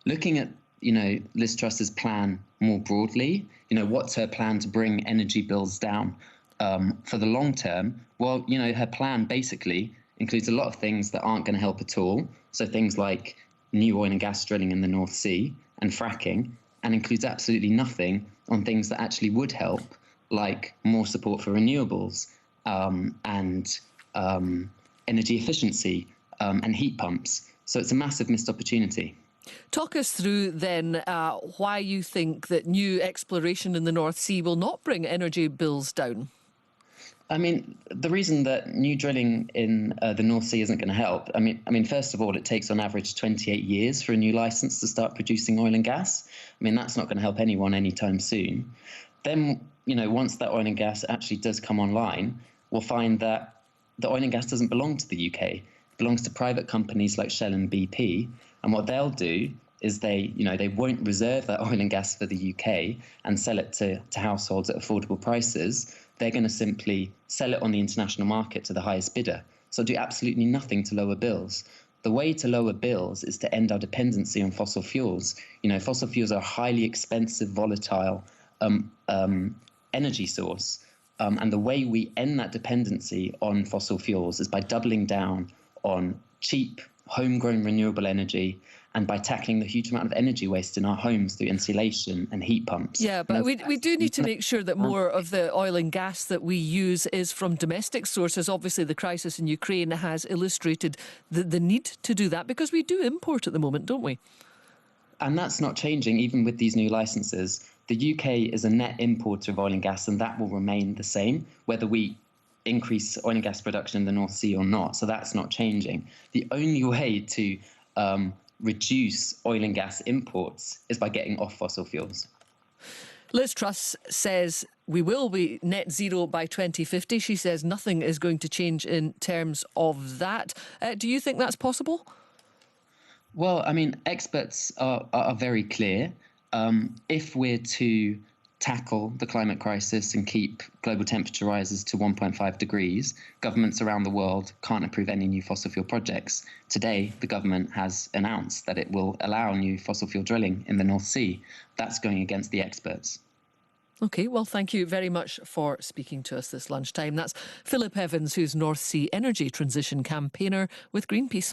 Looking at, Liz Truss's plan more broadly, what's her plan to bring energy bills down for the long term? Well, her plan basically includes a lot of things that aren't going to help at all. So things like new oil and gas drilling in the North Sea and fracking, and includes absolutely nothing on things that actually would help, like more support for renewables and energy efficiency and heat pumps. So it's a massive missed opportunity. Talk us through then why you think that new exploration in the North Sea will not bring energy bills down. I mean, the reason that new drilling in the North Sea isn't going to help, first of all, it takes on average 28 years for a new license to start producing oil and gas. That's not going to help anyone anytime soon. Then, once that oil and gas actually does come online, we'll find that the oil and gas doesn't belong to the UK. It belongs to private companies like Shell and BP. And what they'll do is they won't reserve that oil and gas for the UK and sell it to households at affordable prices. They're going to simply sell it on the international market to the highest bidder. So do absolutely nothing to lower bills. The way to lower bills is to end our dependency on fossil fuels. Fossil fuels are a highly expensive, volatile energy source. And the way we end that dependency on fossil fuels is by doubling down on cheap, homegrown renewable energy, and by tackling the huge amount of energy waste in our homes through insulation and heat pumps. Yeah, but we do need to make sure that more of the oil and gas that we use is from domestic sources. Obviously, the crisis in Ukraine has illustrated the need to do that, because we do import at the moment, don't we? And that's not changing even with these new licenses. The UK is a net importer of oil and gas, and that will remain the same, whether we increase oil and gas production in the North Sea or not. So that's not changing. The only way to reduce oil and gas imports is by getting off fossil fuels. Liz Truss says we will be net zero by 2050. She says nothing is going to change in terms of that. Do you think that's possible? Well, experts are very clear. If we're to tackle the climate crisis and keep global temperature rises to 1.5 degrees, governments around the world can't approve any new fossil fuel projects. Today, the government has announced that it will allow new fossil fuel drilling in the North Sea. That's going against the experts. OK, well, thank you very much for speaking to us this lunchtime. That's Philip Evans, who's North Sea energy transition campaigner with Greenpeace.